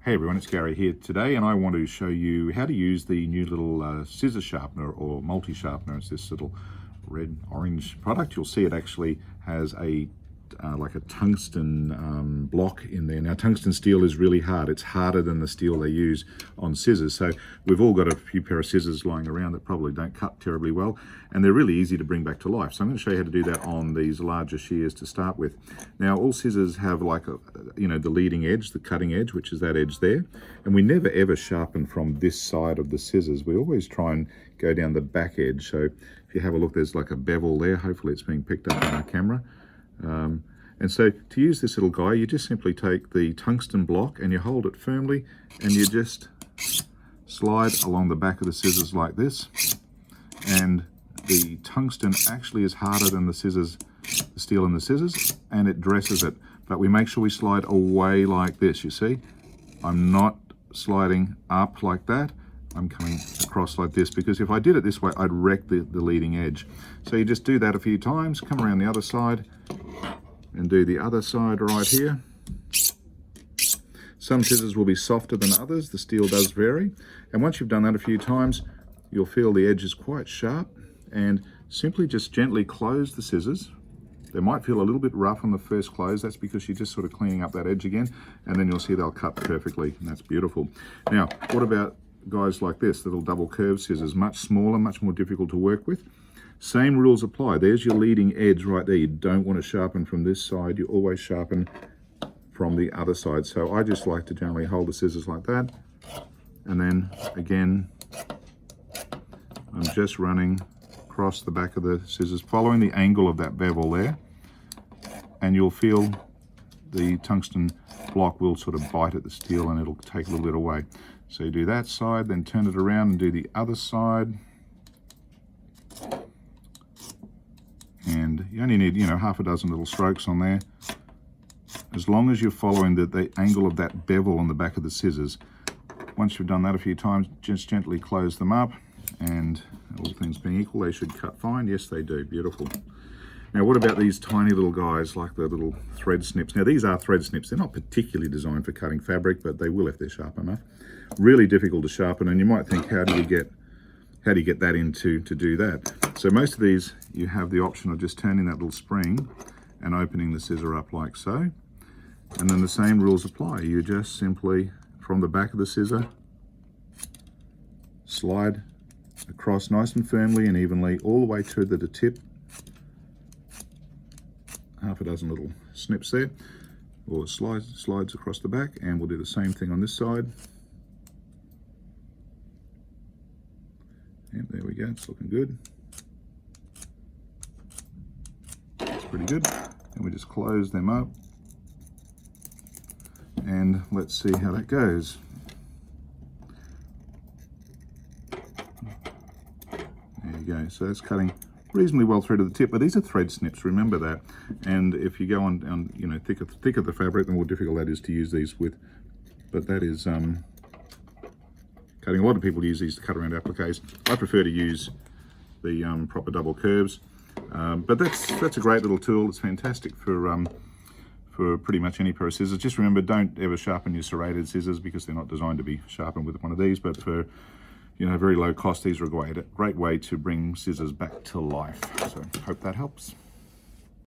Hey everyone, it's Gary here today, and I want to show you how to use the new little scissor sharpener or multi-sharpener. It's this little red-orange product. You'll see it actually has a like a tungsten block in there. Now, tungsten steel is really hard. It's harder than the steel they use on scissors. So we've all got a few pair of scissors lying around that probably don't cut terribly well, and they're really easy to bring back to life. So I'm going to show you how to do that on these larger shears to start with. Now, all scissors have like the leading edge, the cutting edge, which is that edge there. And we never ever sharpen from this side of the scissors. We always try and go down the back edge. So if you have a look, there's like a bevel there. Hopefully it's being picked up on our camera. And so to use this little guy, you just simply take the tungsten block and you hold it firmly and you just slide along the back of the scissors like this. And the tungsten actually is harder than the scissors, the steel in the scissors, and it dresses it. But we make sure we slide away like this, you see. I'm not sliding up like that. I'm coming across like this, because if I did it this way, I'd wreck the leading edge. So you just do that a few times, come around the other side, and do the other side right here. Some scissors will be softer than others. The steel does vary. And once you've done that a few times, you'll feel the edge is quite sharp, and simply just gently close the scissors. They might feel a little bit rough on the first close. That's because you're just sort of cleaning up that edge again, and then you'll see they'll cut perfectly, and that's beautiful. Now, what about guys like this, little double curved scissors? Much smaller, much more difficult to work with. Same rules apply. There's your leading edge right there. You don't want to sharpen from this side. You always sharpen from the other side. So I just like to generally hold the scissors like that. And then again, I'm just running across the back of the scissors, following the angle of that bevel there. And you'll feel the tungsten block will sort of bite at the steel and it'll take a little bit away. So you do that side, then turn it around and do the other side. And you only need, half a dozen little strokes on there. As long as you're following the angle of that bevel on the back of the scissors. Once you've done that a few times, just gently close them up, and all things being equal, they should cut fine. Yes, they do. Beautiful. Now, what about these tiny little guys, like the little thread snips? Now, these are thread snips. They're not particularly designed for cutting fabric, but they will if they're sharp enough. Really difficult to sharpen, and you might think, how do you get that into to do that? So most of these, you have the option of just turning that little spring and opening the scissor up like so. And then the same rules apply. You just simply, from the back of the scissor, slide across nice and firmly and evenly all the way to the tip. Half a dozen little snips there, or slides across the back, and we'll do the same thing on this side. And there we go, it's looking good. That's pretty good. And we just close them up. And let's see how that goes. There you go. So that's cutting reasonably well through to the tip, but these are thread snips, remember that. And if you go on thicker the fabric, the more difficult that is to use these with. But that is cutting. A lot of people use these to cut around appliques. I prefer to use the proper double curves, but that's a great little tool. It's fantastic for pretty much any pair of scissors. Just remember, don't ever sharpen your serrated scissors, because they're not designed to be sharpened with one of these. But for very low cost, these are a great way to bring scissors back to life. So hope that helps.